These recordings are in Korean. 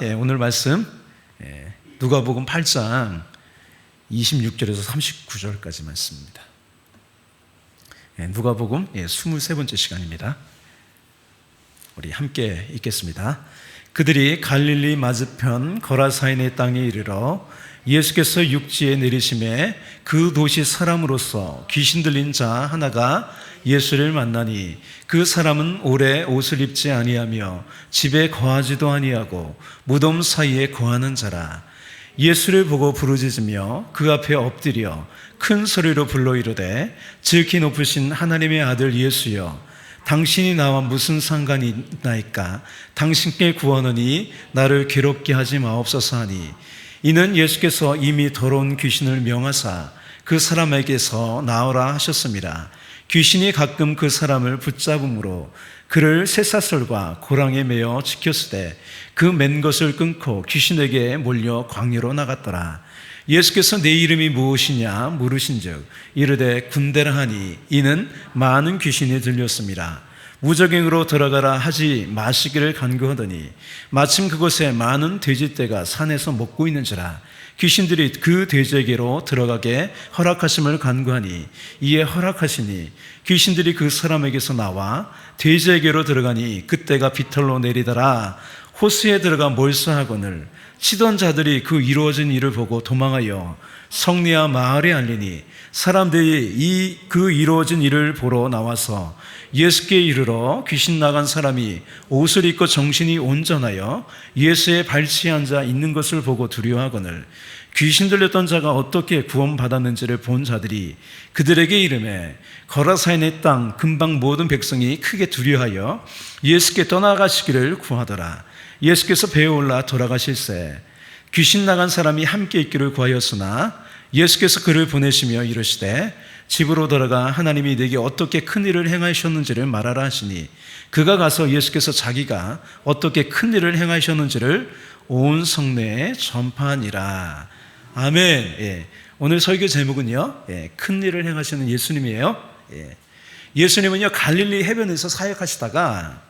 오늘 말씀 누가복음 8장 26절에서 39절까지 말씀입니다. 누가복음 23번째 시간입니다. 우리 함께 읽겠습니다. 그들이 갈릴리 맞은편 거라사인의 땅에 이르러 예수께서 육지에 내리심에 그 도시 사람으로서 귀신 들린 자 하나가 예수를 만나니 그 사람은 오래 옷을 입지 아니하며 집에 거하지도 아니하고 무덤 사이에 거하는 자라. 예수를 보고 부르짖으며 그 앞에 엎드려 큰 소리로 불러 이르되 지극히 높으신 하나님의 아들 예수여, 당신이 나와 무슨 상관이 있나이까? 당신께 구하노니 나를 괴롭게 하지 마옵소서 하니, 이는 예수께서 이미 더러운 귀신을 명하사 그 사람에게서 나오라 하셨습니다. 귀신이 가끔 그 사람을 붙잡음으로 그를 쇠사슬과 고랑에 매어 지켰으되 그 맨 것을 끊고 귀신에게 몰려 광야로 나갔더라. 예수께서 내 이름이 무엇이냐 물으신즉 이르되 군대라 하니, 이는 많은 귀신이 들렸습니다. 무적행으로 들어가라 하지 마시기를 간구하더니 마침 그곳에 많은 돼지떼가 산에서 먹고 있는지라. 귀신들이 그 돼지에게로 들어가게 허락하심을 간구하니 이에 허락하시니 귀신들이 그 사람에게서 나와 돼지에게로 들어가니 그때가 비털로 내리더라. 호수에 들어가 몰수하거늘 치던 자들이 그 이루어진 일을 보고 도망하여 성리와 마을에 알리니 사람들이 그 이루어진 일을 보러 나와서 예수께 이르러 귀신 나간 사람이 옷을 입고 정신이 온전하여 예수의 발치에 앉아 있는 것을 보고 두려워하거늘 귀신 들렸던 자가 어떻게 구원받았는지를 본 자들이 그들에게 이르매 거라사인의 땅 근방 모든 백성이 크게 두려워하여 예수께 떠나가시기를 구하더라. 예수께서 배에 올라 돌아가실새 귀신 나간 사람이 함께 있기를 구하였으나 예수께서 그를 보내시며 이르시되 집으로 돌아가 하나님이 내게 어떻게 큰 일을 행하셨는지를 말하라 하시니, 그가 가서 예수께서 자기가 어떻게 큰 일을 행하셨는지를 온 성내에 전파하니라. 아멘. 오늘 설교 제목은요, 큰 일을 행하시는 예수님이에요. 예수님은요 갈릴리 해변에서 사역하시다가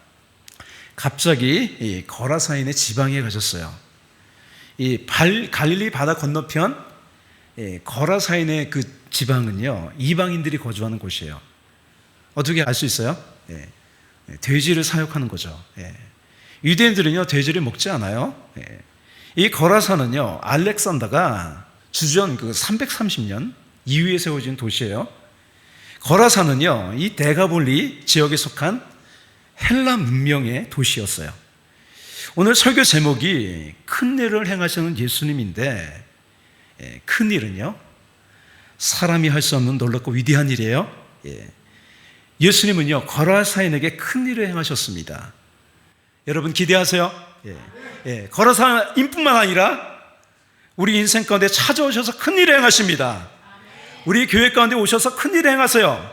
갑자기 거라사인의 지방에 가셨어요. 갈릴리 바다 건너편 거라사인의 그 지방은요 이방인들이 거주하는 곳이에요. 어떻게 알 수 있어요? 돼지를 사육하는 거죠. 유대인들은요 돼지를 먹지 않아요. 이 거라사는요 알렉산더가 주전 330년 이후에 세워진 도시예요. 거라사는요 이 데가볼리 지역에 속한 헬라 문명의 도시였어요. 오늘 설교 제목이 큰 일을 행하시는 예수님인데, 큰 일은요 사람이 할 수 없는 놀랍고 위대한 일이에요. 예수님은요 거라사인에게 큰 일을 행하셨습니다. 여러분 기대하세요. 거라사인뿐만 아니라 우리 인생 가운데 찾아오셔서 큰 일을 행하십니다. 우리 교회 가운데 오셔서 큰 일을 행하세요.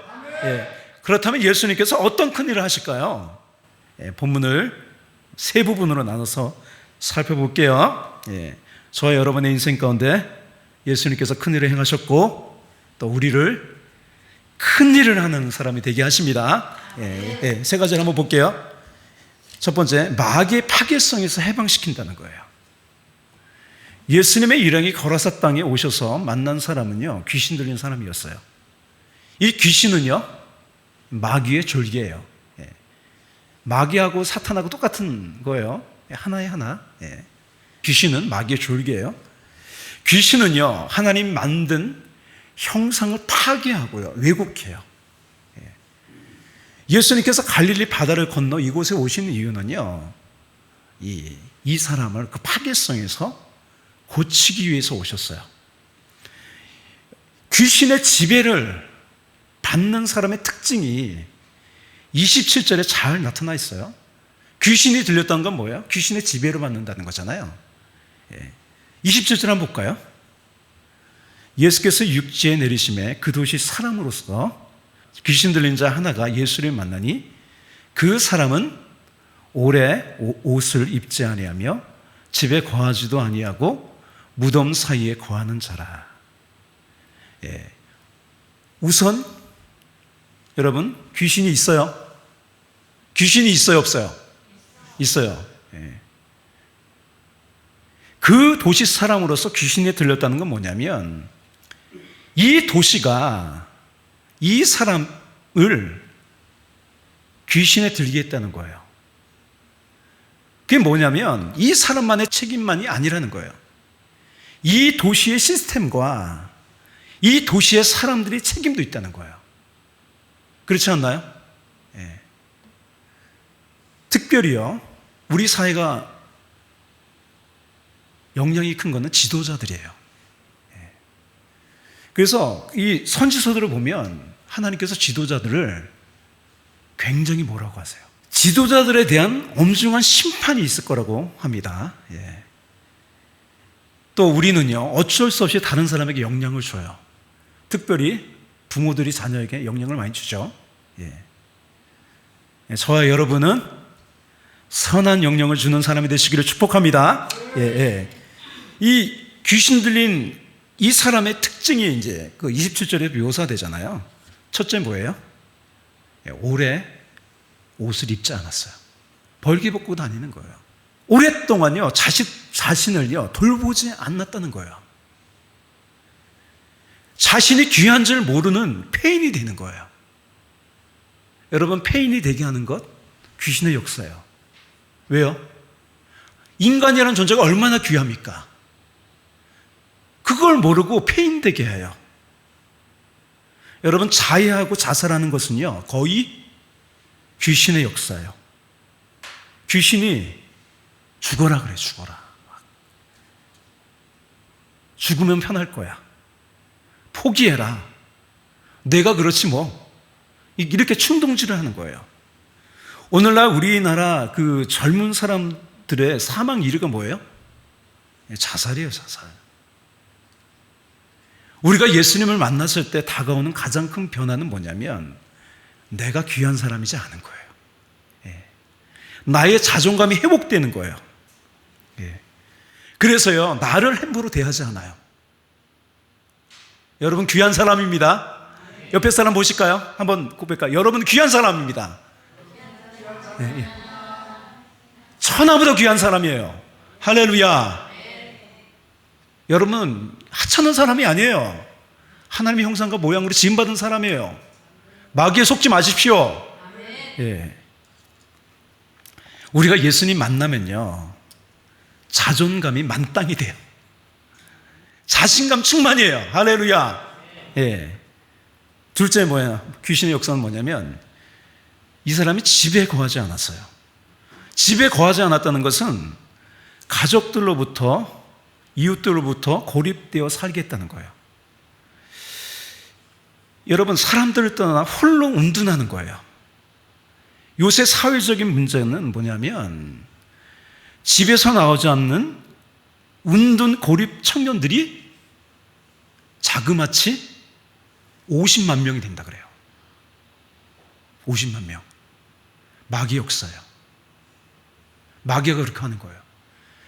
그렇다면 예수님께서 어떤 큰 일을 하실까요? 본문을 세 부분으로 나눠서 살펴볼게요. 저와 여러분의 인생 가운데 예수님께서 큰 일을 행하셨고 또 우리를 큰 일을 하는 사람이 되게 하십니다. 세 가지를 한번 볼게요. 첫 번째, 마귀의 파괴성에서 해방시킨다는 거예요. 예수님의 일행이 거라사 땅에 오셔서 만난 사람은요 귀신 들린 사람이었어요. 이 귀신은요 마귀의 졸개예요. 마귀하고 사탄하고 똑같은 거예요. 하나에 하나. 귀신은 마귀의 졸개예요. 귀신은요 하나님 만든 형상을 파괴하고요 왜곡해요. 예수님께서 갈릴리 바다를 건너 이곳에 오신 이유는요 이 사람을 그 파괴성에서 고치기 위해서 오셨어요. 귀신의 지배를 받는 사람의 특징이 27절에 잘 나타나 있어요. 귀신이 들렸다는 건 뭐예요? 귀신의 지배를 받는다는 거잖아요. 27절 한번 볼까요? 예수께서 육지에 내리심에 그 도시 사람으로서 귀신 들린 자 하나가 예수를 만나니 그 사람은 오래 옷을 입지 아니하며 집에 거하지도 아니하고 무덤 사이에 거하는 자라. 우선 여러분 귀신이 있어요? 귀신이 있어요 없어요? 있어요. 그 도시 사람으로서 귀신에 들렸다는 건 뭐냐면 이 도시가 이 사람을 귀신에 들게 했다는 거예요. 그게 뭐냐면 이 사람만의 책임만이 아니라는 거예요. 이 도시의 시스템과 이 도시의 사람들이 책임도 있다는 거예요. 그렇지 않나요? 예. 특별히요, 우리 사회가 영향이 큰 거는 지도자들이에요. 예. 그래서 이 선지서들을 보면 하나님께서 지도자들을 굉장히 뭐라고 하세요? 지도자들에 대한 엄중한 심판이 있을 거라고 합니다. 예. 또 우리는요, 어쩔 수 없이 다른 사람에게 영향을 줘요. 특별히 부모들이 자녀에게 영향을 많이 주죠. 예. 저와 여러분은 선한 영향을 주는 사람이 되시기를 축복합니다. 예, 예. 이 귀신 들린 이 사람의 특징이 이제 그 27절에 묘사되잖아요. 첫째 뭐예요? 예, 오래 옷을 입지 않았어요. 벌게 벗고 다니는 거예요. 오랫동안요, 자신을요, 돌보지 않았다는 거예요. 자신이 귀한 줄 모르는 폐인이 되는 거예요. 여러분, 폐인이 되게 하는 것, 귀신의 역사예요. 왜요? 인간이라는 존재가 얼마나 귀합니까? 그걸 모르고 폐인 되게 해요. 여러분, 자해하고 자살하는 것은요, 거의 귀신의 역사예요. 귀신이 죽어라 그래, 죽어라. 죽으면 편할 거야. 포기해라. 내가 그렇지 뭐. 이렇게 충동질을 하는 거예요. 오늘날 우리나라 그 젊은 사람들의 사망 이유가 뭐예요? 자살이에요, 자살. 우리가 예수님을 만났을 때 다가오는 가장 큰 변화는 뭐냐면 내가 귀한 사람이지 않은 거예요. 예. 나의 자존감이 회복되는 거예요. 예. 그래서요, 나를 함부로 대하지 않아요. 여러분 귀한 사람입니다. 옆에 사람 보실까요? 한번 고백할까요? 여러분 귀한 사람입니다. 예, 예. 천하보다 귀한 사람이에요. 할렐루야. 여러분 하찮은 사람이 아니에요. 하나님의 형상과 모양으로 지음받은 사람이에요. 마귀에 속지 마십시오. 예. 우리가 예수님 만나면요, 자존감이 만땅이 돼요. 자신감 충만이에요. 할렐루야. 예. 둘째 뭐야? 귀신의 역사는 뭐냐면 이 사람이 집에 거하지 않았어요. 집에 거하지 않았다는 것은 가족들로부터, 이웃들로부터 고립되어 살게 했다는 거예요. 여러분, 사람들을 떠나 홀로 운둔하는 거예요. 요새 사회적인 문제는 뭐냐면 집에서 나오지 않는 운둔 고립 청년들이 자그마치 50만 명이 된다 그래요. 50만 명. 마귀 역사예요. 마귀가 그렇게 하는 거예요.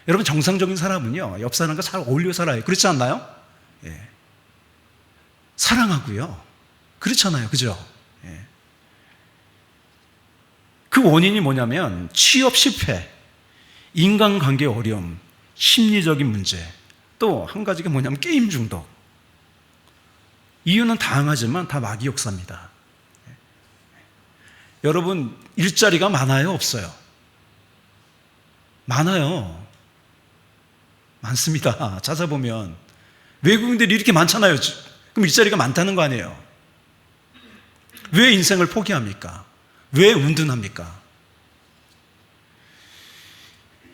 여러분, 정상적인 사람은요, 옆 사람과 잘 어울려 살아요. 그렇지 않나요? 예. 사랑하고요. 그렇잖아요. 그죠? 예. 그 원인이 뭐냐면 취업 실패, 인간관계 어려움, 심리적인 문제, 또 한 가지가 뭐냐면 게임 중독. 이유는 다양하지만 다 마귀 역사입니다. 여러분, 일자리가 많아요? 없어요? 많아요. 많습니다. 찾아보면 외국인들이 이렇게 많잖아요. 그럼 일자리가 많다는 거 아니에요? 왜 인생을 포기합니까? 왜 운둔합니까?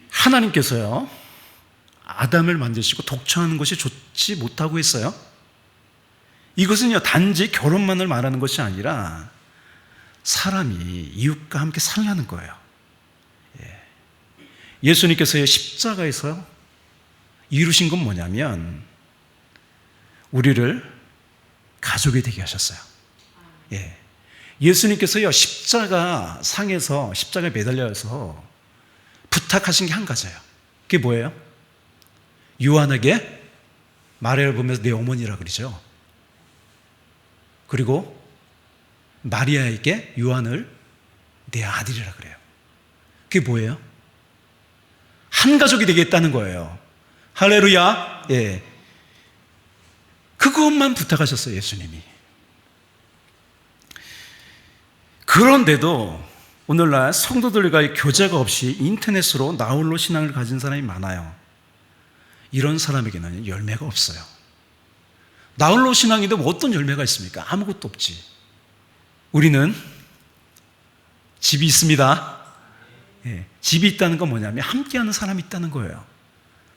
하나님께서요, 아담을 만드시고 독청하는 것이 좋지 못하고 했어요. 이것은요, 단지 결혼만을 말하는 것이 아니라 사람이 이웃과 함께 살라는 거예요. 예. 예수님께서의 십자가에서 이루신 건 뭐냐면 우리를 가족이 되게 하셨어요. 예. 예수님께서요, 십자가 상에서, 십자가에 매달려서 부탁하신 게 한 가지예요. 그게 뭐예요? 요한에게 마리아를 보면서 내 어머니라 그러죠. 그리고 마리아에게 요한을 내 아들이라 그래요. 그게 뭐예요? 한 가족이 되겠다는 거예요. 할렐루야. 예. 그것만 부탁하셨어요, 예수님이. 그런데도 오늘날 성도들과의 교제가 없이 인터넷으로 나홀로 신앙을 가진 사람이 많아요. 이런 사람에게는 열매가 없어요. 나홀로 신앙인데 뭐 어떤 열매가 있습니까? 아무것도 없지. 우리는 집이 있습니다. 예, 집이 있다는 건 뭐냐면 함께하는 사람이 있다는 거예요.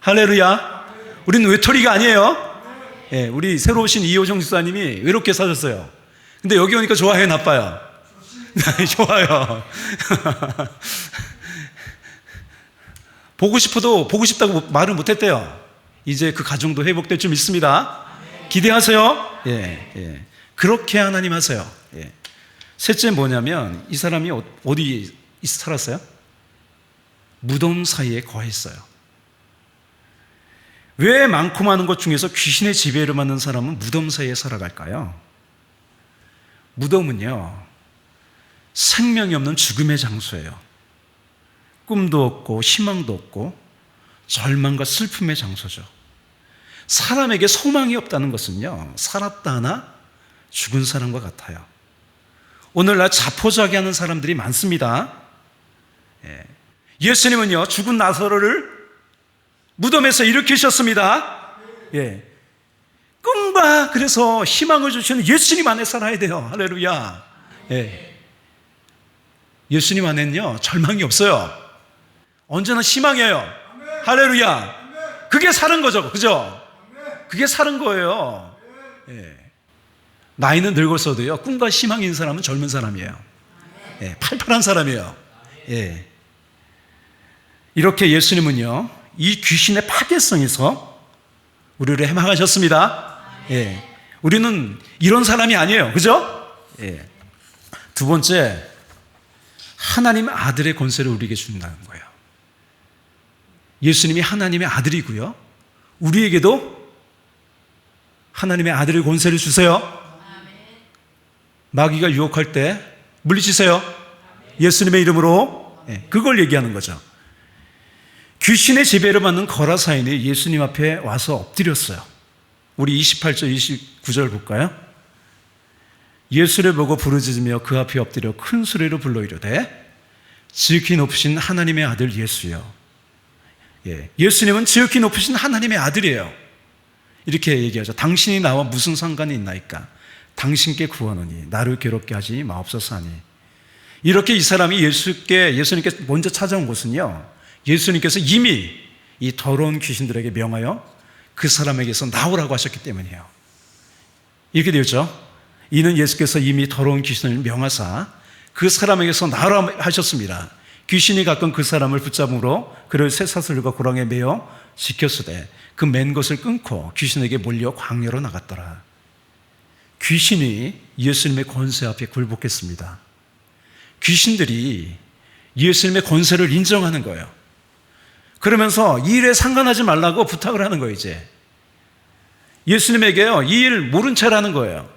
할렐루야. 우리는 외톨이가 아니에요. 예, 우리 새로 오신 이호정 집사님이 외롭게 사셨어요. 근데 여기 오니까 좋아해요, 나빠요? 좋아요. 보고 싶어도 보고 싶다고 말을 못했대요. 이제 그 가정도 회복될 줄 믿습니다. 기대하세요. 예, 예. 그렇게 하나님 하세요. 예. 셋째 뭐냐면 이 사람이 어디 살았어요? 무덤 사이에 거했어요. 왜 많고 많은 것 중에서 귀신의 지배를 받는 사람은 무덤 사이에 살아갈까요? 무덤은요, 생명이 없는 죽음의 장소예요. 꿈도 없고 희망도 없고 절망과 슬픔의 장소죠. 사람에게 소망이 없다는 것은요, 살았다 하나 죽은 사람과 같아요. 오늘날 자포자기하는 사람들이 많습니다. 예수님은요, 죽은 나사로를 무덤에서 일으키셨습니다. 예. 꿈과 그래서 희망을 주시는 예수님 안에 살아야 돼요. 할렐루야. 예. 예수님 안에는요, 절망이 없어요. 언제나 희망이에요. 할렐루야. 그게 사는 거죠. 그죠? 그게 사는 거예요. 예. 나이는 늙었어도요, 꿈과 희망이 있는 사람은 젊은 사람이에요. 예. 팔팔한 사람이에요. 예. 이렇게 예수님은요, 이 귀신의 파괴성에서 우리를 해방하셨습니다. 예. 우리는 이런 사람이 아니에요. 그죠? 예. 두 번째, 하나님 아들의 권세를 우리에게 준다는 거예요. 예수님이 하나님의 아들이고요, 우리에게도 하나님의 아들의 권세를 주세요. 마귀가 유혹할 때 물리치세요. 예수님의 이름으로. 그걸 얘기하는 거죠. 귀신의 지배를 받는 거라사인이 예수님 앞에 와서 엎드렸어요. 우리 28절 29절 볼까요? 예수를 보고 부르짖으며 그 앞에 엎드려 큰 소리로 불러 이르되 지극히 높으신 하나님의 아들 예수여. 예수님은 지극히 높으신 하나님의 아들이에요. 이렇게 얘기하죠. 당신이 나와 무슨 상관이 있나이까? 당신께 구하노니 나를 괴롭게 하지 마옵소서 하니. 이렇게 이 사람이 예수님께 먼저 찾아온 곳은요, 예수님께서 이미 이 더러운 귀신들에게 명하여 그 사람에게서 나오라고 하셨기 때문이에요. 이렇게 되었죠. 이는 예수께서 이미 더러운 귀신을 명하사 그 사람에게서 나오라 하셨습니다. 귀신이 가끔 그 사람을 붙잡으므로 그를 쇠사슬과 고랑에 매어 지켰으되 그 맨 것을 끊고 귀신에게 몰려 광야로 나갔더라. 귀신이 예수님의 권세 앞에 굴복했습니다. 귀신들이 예수님의 권세를 인정하는 거예요. 그러면서 이 일에 상관하지 말라고 부탁을 하는 거예요. 이제 예수님에게요, 이 일 모른 채라는 거예요.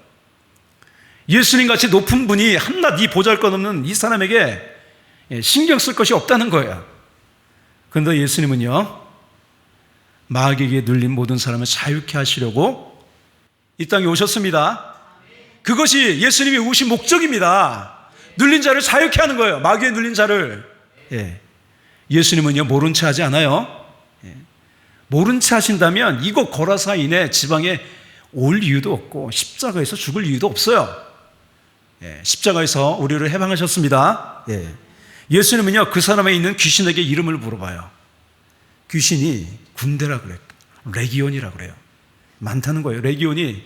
예수님같이 높은 분이 한낱 이 보잘것없는 이 사람에게 신경 쓸 것이 없다는 거예요. 그런데 예수님은요, 마귀에게 눌린 모든 사람을 자유케 하시려고 이 땅에 오셨습니다. 그것이 예수님이 오신 목적입니다. 눌린 자를 자유케 하는 거예요. 마귀에 눌린 자를. 예수님은요, 모른 채 하지 않아요. 모른 채 하신다면 이곳 거라사인의 지방에 올 이유도 없고 십자가에서 죽을 이유도 없어요. 십자가에서 우리를 해방하셨습니다. 예수님은요, 그 사람에 있는 귀신에게 이름을 물어봐요. 귀신이 군대라 그래요. 레기온이라 그래요. 많다는 거예요. 레기온이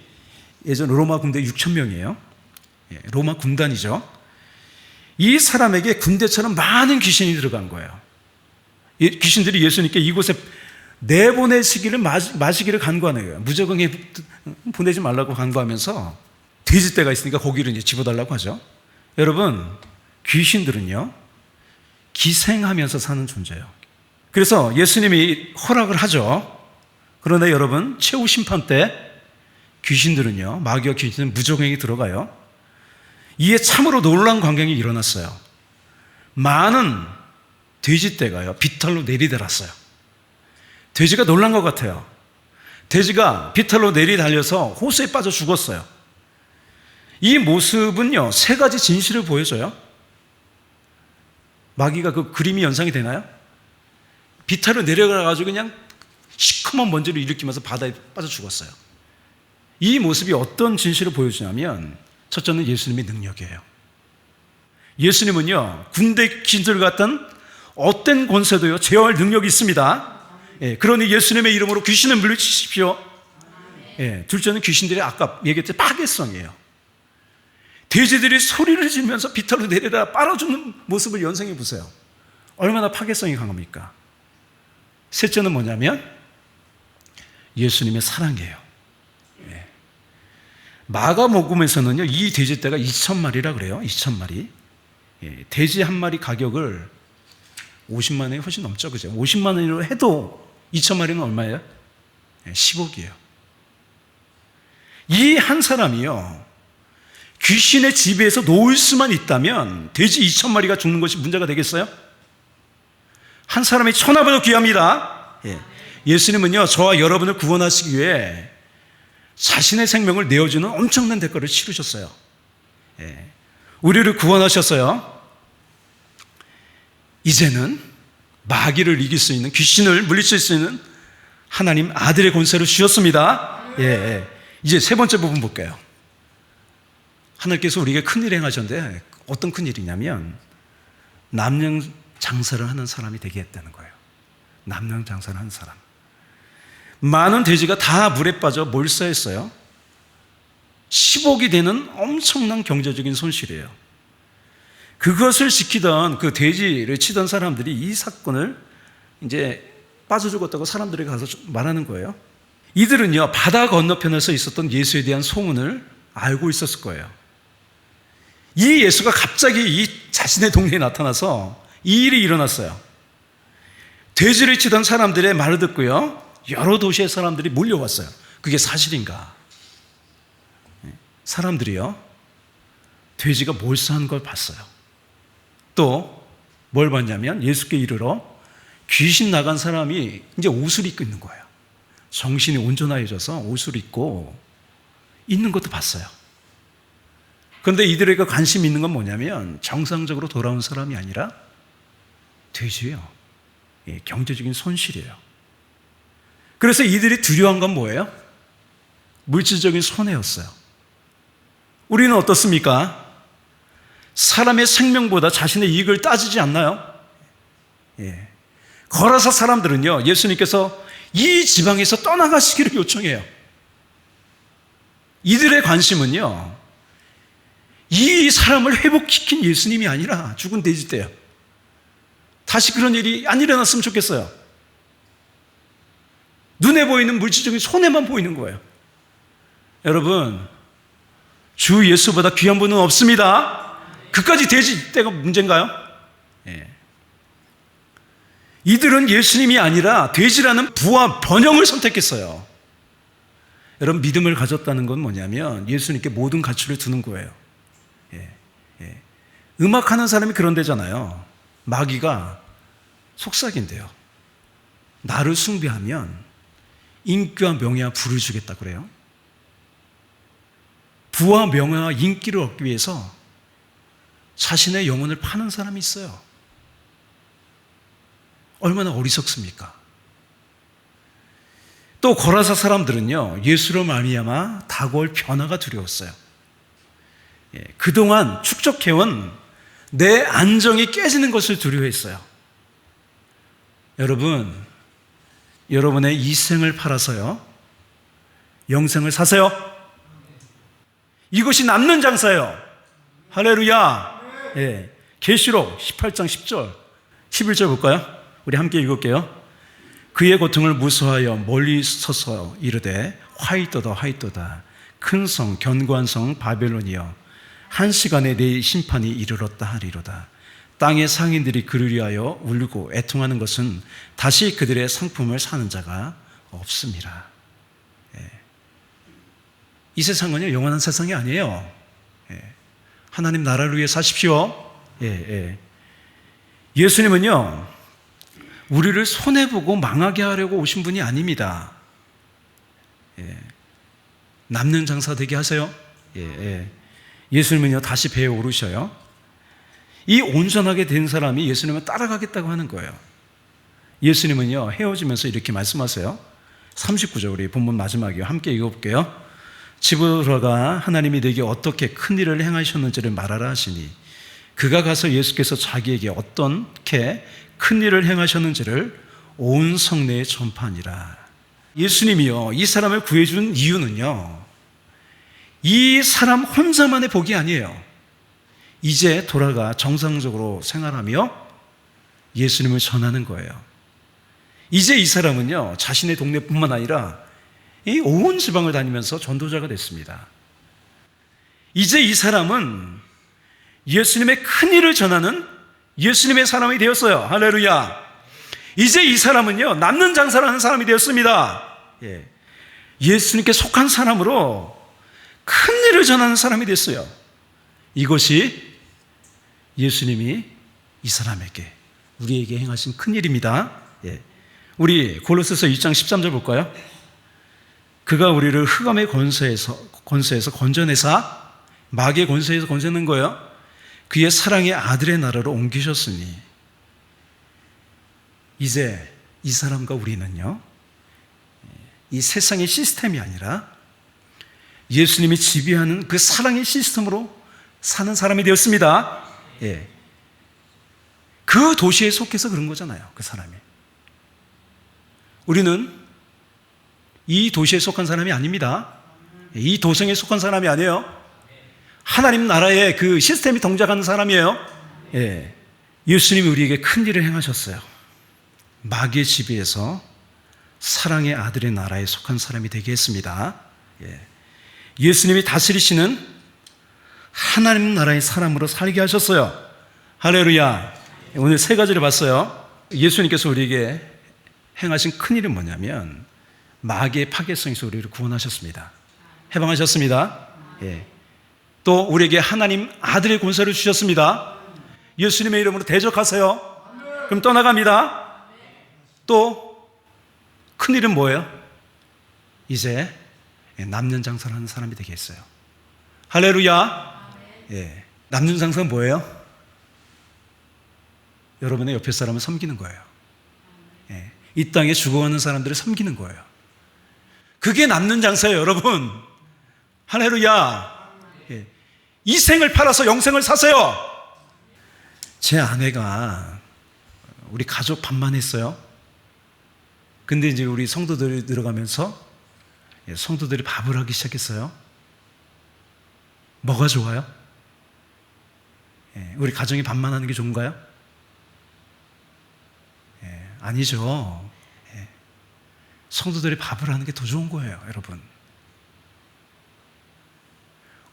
예전 로마 군대 6,000명이에요. 로마 군단이죠. 이 사람에게 군대처럼 많은 귀신이 들어간 거예요. 귀신들이 예수님께 이곳에 내보내시기를 마시기를 간구하는 거예요. 무적응에 보내지 말라고 간구하면서 돼지떼가 있으니까 고기를 이제 집어달라고 하죠. 여러분, 귀신들은요, 기생하면서 사는 존재예요. 그래서 예수님이 허락을 하죠. 그런데 여러분, 최후 심판 때 귀신들은요, 마귀와 귀신은 무적행에 들어가요. 이에 참으로 놀라운 광경이 일어났어요. 많은 돼지떼가요, 비탈로 내리달았어요. 돼지가 놀란 것 같아요. 돼지가 비탈로 내리달려서 호수에 빠져 죽었어요. 이 모습은요, 세 가지 진실을 보여줘요. 마귀가 그 그림이 연상이 되나요? 비탈로 내려가가지고 그냥 시커먼 먼지를 일으키면서 바다에 빠져 죽었어요. 이 모습이 어떤 진실을 보여주냐면, 첫째는 예수님의 능력이에요. 예수님은요, 군대 귀신들 같은 어떤 권세도요, 제어할 능력이 있습니다. 그러니 예수님의 이름으로 귀신을 물리치십시오. 둘째는 귀신들이 아까 얘기했듯이 파괴성이에요. 돼지들이 소리를 지르면서 비탈로 내려라 빨아주는 모습을 연상해 보세요. 얼마나 파괴성이 강합니까? 셋째는 뭐냐면 예수님의 사랑이에요. 마가복음에서는요, 이 돼지떼가 2,000마리라 그래요. 2,000마리. 돼지 한 마리 가격을 50만 원이 훨씬 넘죠, 그죠? 50만 원으로 해도 2,000마리는 얼마예요? 10억이에요. 이 한 사람이요, 귀신의 지배에서 놓을 수만 있다면 돼지 2,000마리가 죽는 것이 문제가 되겠어요? 한 사람이 천하보다 귀합니다. 예수님은요, 저와 여러분을 구원하시기 위해 자신의 생명을 내어주는 엄청난 대가를 치르셨어요. 우리를 구원하셨어요. 이제는 마귀를 이길 수 있는, 귀신을 물리칠 수 있는 하나님 아들의 권세를 주셨습니다. 이제 세 번째 부분 볼게요. 하나님께서 우리에게 큰일 행하셨는데 어떤 큰일이냐면 남양 장사를 하는 사람이 되게 했다는 거예요. 남양 장사를 하는 사람. 많은 돼지가 다 물에 빠져 몰사했어요. 10억이 되는 엄청난 경제적인 손실이에요. 그것을 지키던 그 돼지를 치던 사람들이 이 사건을 이제 빠져 죽었다고 사람들에게 가서 말하는 거예요. 이들은요, 바다 건너편에서 있었던 예수에 대한 소문을 알고 있었을 거예요. 이 예수가 갑자기 이 자신의 동네에 나타나서 이 일이 일어났어요. 돼지를 치던 사람들의 말을 듣고요, 여러 도시의 사람들이 몰려왔어요. 그게 사실인가? 사람들이요, 돼지가 몰수한 걸 봤어요. 또 뭘 봤냐면 예수께 이르러 귀신 나간 사람이 이제 옷을 입고 있는 거예요. 정신이 온전해져서 옷을 입고 있는 것도 봤어요. 그런데 이들에게 관심이 있는 건 뭐냐면 정상적으로 돌아온 사람이 아니라 돼지예요. 경제적인 손실이에요. 그래서 이들이 두려워한 건 뭐예요? 물질적인 손해였어요. 우리는 어떻습니까? 사람의 생명보다 자신의 이익을 따지지 않나요? 거라사 사람들은요, 예수님께서 이 지방에서 떠나가시기를 요청해요. 이들의 관심은요, 이 사람을 회복시킨 예수님이 아니라 죽은 돼지떼예요. 다시 그런 일이 안 일어났으면 좋겠어요. 눈에 보이는 물질적인 손해만 보이는 거예요. 여러분, 주 예수보다 귀한 분은 없습니다. 그까지 돼지떼가 문제인가요? 이들은 예수님이 아니라 돼지라는 부와 번영을 선택했어요. 여러분, 믿음을 가졌다는 건 뭐냐면 예수님께 모든 가치를 두는 거예요. 음악하는 사람이 그런 데잖아요. 마귀가 속삭인대요. 나를 숭배하면 인기와 명예와 부를 주겠다 그래요. 부와 명예와 인기를 얻기 위해서 자신의 영혼을 파는 사람이 있어요. 얼마나 어리석습니까? 또 거라사 사람들은요, 예수로 말미암아 다가올 변화가 두려웠어요. 그동안 축적해온 내 안정이 깨지는 것을 두려워했어요. 여러분, 여러분의 이 생을 팔아서요, 영생을 사세요. 이것이 남는 장사예요. 할렐루야. 계시록 18장 10절 11절 볼까요? 우리 함께 읽을게요. 그의 고통을 무서워하여 멀리 서서 이르되 화이토다 화이토다 큰 성 견고한 성 바벨론이여 한 시간에 내 심판이 이르렀다 하리로다. 땅의 상인들이 그를 위하여 울고 애통하는 것은 다시 그들의 상품을 사는 자가 없음이라. 이 세상은요, 영원한 세상이 아니에요. 하나님 나라를 위해 사십시오. 예수님은요, 우리를 손해보고 망하게 하려고 오신 분이 아닙니다. 남는 장사 되게 하세요. 예수님은요, 다시 배에 오르셔요. 이 온전하게 된 사람이 예수님을 따라가겠다고 하는 거예요. 예수님은요, 헤어지면서 이렇게 말씀하세요. 39절, 우리 본문 마지막이요. 함께 읽어볼게요. 집으로 돌아가 하나님이 내게 어떻게 큰 일을 행하셨는지를 말하라 하시니, 그가 가서 예수께서 자기에게 어떻게 큰 일을 행하셨는지를 온 성내에 전파하니라. 예수님이요, 이 사람을 구해준 이유는요, 이 사람 혼자만의 복이 아니에요. 이제 돌아가 정상적으로 생활하며 예수님을 전하는 거예요. 이제 이 사람은요, 자신의 동네뿐만 아니라 이 온 지방을 다니면서 전도자가 됐습니다. 이제 이 사람은 예수님의 큰 일을 전하는 예수님의 사람이 되었어요. 할렐루야. 이제 이 사람은요, 남는 장사를 하는 사람이 되었습니다. 예수님께 속한 사람으로 큰 일을 전하는 사람이 됐어요. 이것이 예수님이 이 사람에게, 우리에게 행하신 큰 일입니다. 우리 골로새서 2장 13절 볼까요? 그가 우리를 흑암의 권세에서 건져내사, 마귀의 권세에서 건져낸 거예요. 그의 사랑의 아들의 나라로 옮기셨으니, 이제 이 사람과 우리는요, 이 세상의 시스템이 아니라 예수님이 지배하는 그 사랑의 시스템으로 사는 사람이 되었습니다. 그 도시에 속해서 그런 거잖아요, 그 사람이. 우리는 이 도시에 속한 사람이 아닙니다. 이 도성에 속한 사람이 아니에요. 하나님 나라의 그 시스템이 동작하는 사람이에요. 예수님이 우리에게 큰 일을 행하셨어요. 마귀의 지배에서 사랑의 아들의 나라에 속한 사람이 되게 했습니다. 예수님이 다스리시는 하나님 나라의 사람으로 살게 하셨어요. 할렐루야. 오늘 세 가지를 봤어요. 예수님께서 우리에게 행하신 큰 일은 뭐냐면, 마귀의 파괴성에서 우리를 구원하셨습니다. 해방하셨습니다. 또 우리에게 하나님 아들의 권세를 주셨습니다. 예수님의 이름으로 대적하세요. 그럼 떠나갑니다. 또 큰 일은 뭐예요? 이제 남는 장사를 하는 사람이 되겠어요. 할렐루야. 남는 장사는 뭐예요? 여러분의 옆에 사람을 섬기는 거예요. 이 땅에 죽어가는 사람들을 섬기는 거예요. 그게 남는 장사예요, 여러분. 할렐루야. 이 생을 팔아서 영생을 사세요. 제 아내가 우리 가족 반만 했어요. 근데 이제 우리 성도들이 들어가면서 성도들이 밥을 하기 시작했어요. 뭐가 좋아요? 우리 가정이 밥만 하는 게 좋은가요? 아니죠. 성도들이 밥을 하는 게 더 좋은 거예요, 여러분.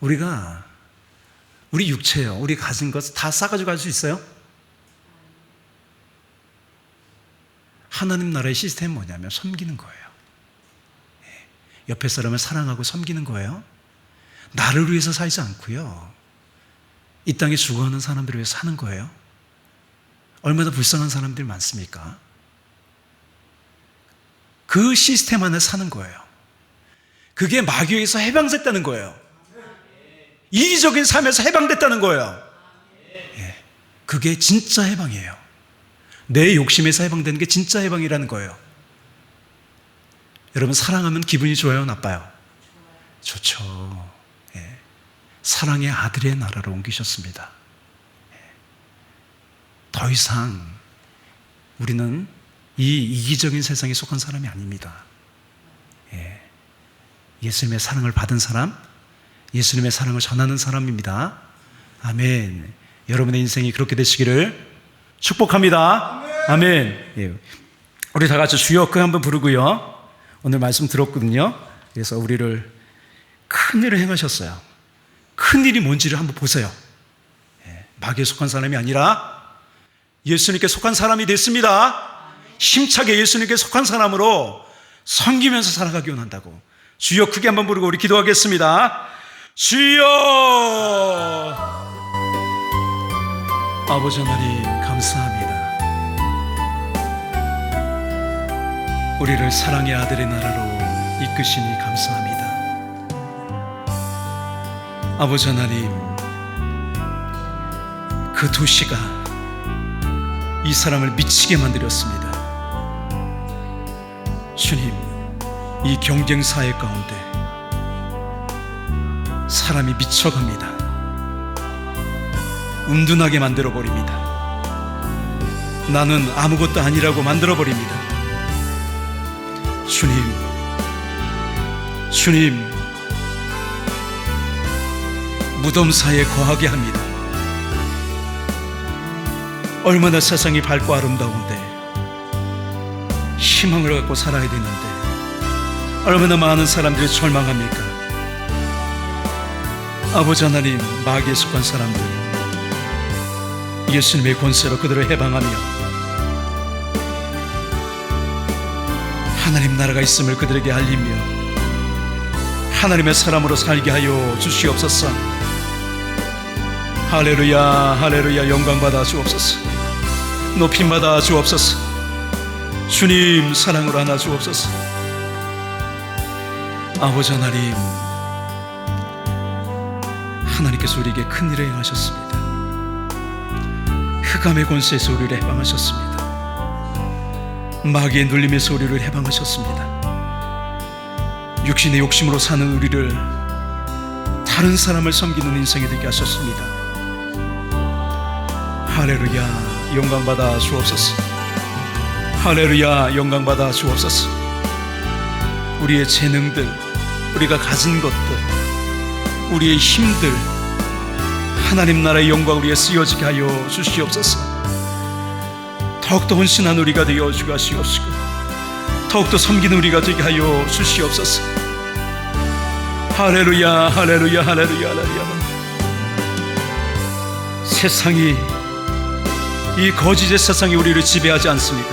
우리 육체요, 우리 가진 것 다 싸가지고 갈 수 있어요? 하나님 나라의 시스템은 뭐냐면 섬기는 거예요. 옆에 사람을 사랑하고 섬기는 거예요. 나를 위해서 살지 않고요, 이 땅에 죽어가는 사람들을 위해서 사는 거예요. 얼마나 불쌍한 사람들이 많습니까? 그 시스템 안에 사는 거예요. 그게 마귀에서 해방됐다는 거예요. 이기적인 삶에서 해방됐다는 거예요. 그게 진짜 해방이에요. 내 욕심에서 해방되는 게 진짜 해방이라는 거예요. 여러분, 사랑하면 기분이 좋아요, 나빠요? 좋죠. 사랑의 아들의 나라로 옮기셨습니다. 더 이상 우리는 이 이기적인 세상에 속한 사람이 아닙니다. 예수님의 사랑을 받은 사람, 예수님의 사랑을 전하는 사람입니다. 아멘. 여러분의 인생이 그렇게 되시기를 축복합니다. 아멘. 우리 다 같이 주여 그 한번 부르고요. 오늘 말씀 들었거든요. 그래서 우리를 큰 일을 행하셨어요. 큰 일이 뭔지를 한번 보세요. 마귀에 속한 사람이 아니라 예수님께 속한 사람이 됐습니다. 힘차게 예수님께 속한 사람으로 섬기면서 살아가기 원한다고. 주여 크게 한번 부르고 우리 기도하겠습니다. 주여! 아버지 하나님 감사합니다. 우리를 사랑의 아들의 나라로 이끄시니 감사합니다. 아버지 하나님, 그 도시가 이 사람을 미치게 만들었습니다. 주님, 이 경쟁 사회 가운데 사람이 미쳐갑니다. 음둔하게 만들어버립니다. 나는 아무것도 아니라고 만들어버립니다. 주님, 무덤 사이에 거하게 합니다. 얼마나 세상이 밝고 아름다운데, 희망을 갖고 살아야 되는데 얼마나 많은 사람들이 절망합니까? 아버지 하나님, 마귀에 속한 사람들 예수님의 권세로 그들을 해방하며 하나님 나라가 있음을 그들에게 알리며 하나님의 사람으로 살게 하여 주시옵소서. 할렐루야, 할렐루야. 영광받아 주옵소서. 높임받아 주옵소서. 주님 사랑으로 안아 주옵소서. 아버지 하나님, 하나님께서 우리에게 큰 일을 행하셨습니다. 흑암의 권세에서 우리를 해방하셨습니다. 마귀의 눌림에서 우리를 해방하셨습니다. 육신의 욕심으로 사는 우리를 다른 사람을 섬기는 인생이 되게 하셨습니다. 할렐루야, 영광받아 주옵소서. 할렐루야, 영광받아 주옵소서. 우리의 재능들, 우리가 가진 것들, 우리의 힘들, 하나님 나라의 영광 우리에 쓰여지게 하여 주시옵소서. 더욱더 헌신한 우리가 되어 주시옵시고 더욱더 섬기는 우리가 되게 하여 주시옵소서. 할렐루야, 할렐루야, 할렐루야, 할렐루야. 세상이, 이 거짓의 세상이 우리를 지배하지 않습니다.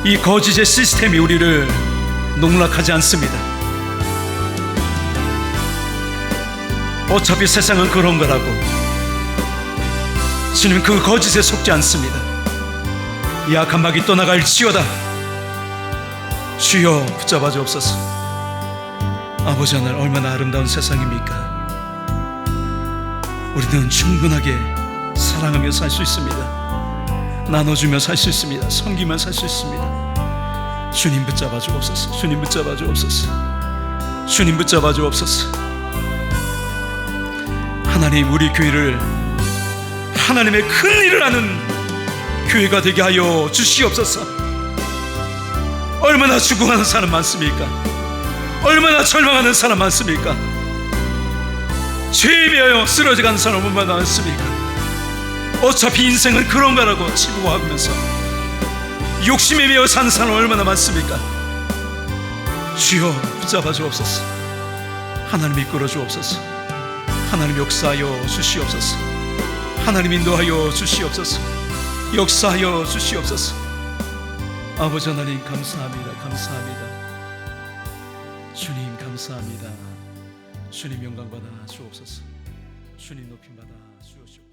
이 거짓의 시스템이 우리를 농락하지 않습니다. 어차피 세상은 그런 거라고. 주님, 그 거짓에 속지 않습니다. 약한 마귀 떠나갈지어다. 주여 붙잡아 주옵소서. 아버지 하나님, 얼마나 아름다운 세상입니까? 우리는 충분하게 사랑하며 살 수 있습니다. 나눠주며 살 수 있습니다. 섬기며 살 수 있습니다. 주님 붙잡아 주옵소서. 주님 붙잡아 주옵소서. 주님 붙잡아 주옵소서. 하나님, 우리 교회를 하나님의 큰 일을 하는 교회가 되게 하여 주시옵소서. 얼마나 죽어가는 사람 많습니까? 얼마나 절망하는 사람 많습니까? 죄에 매여 쓰러져가는 사람 얼마나 많습니까? 어차피 인생은 그런 거라고 치부하면서 욕심에 매여 사는 사람 얼마나 많습니까? 주여 붙잡아 주옵소서. 하나님 이끌어 주옵소서. 하나님 역사하여 주시옵소서. 하나님 인도하여 주시옵소서. 역사하여 주시옵소서. 아버지 하나님 감사합니다. 감사합니다. 주님 감사합니다. 주님 영광받아 주옵소서. 주님 높임받아 주옵소서.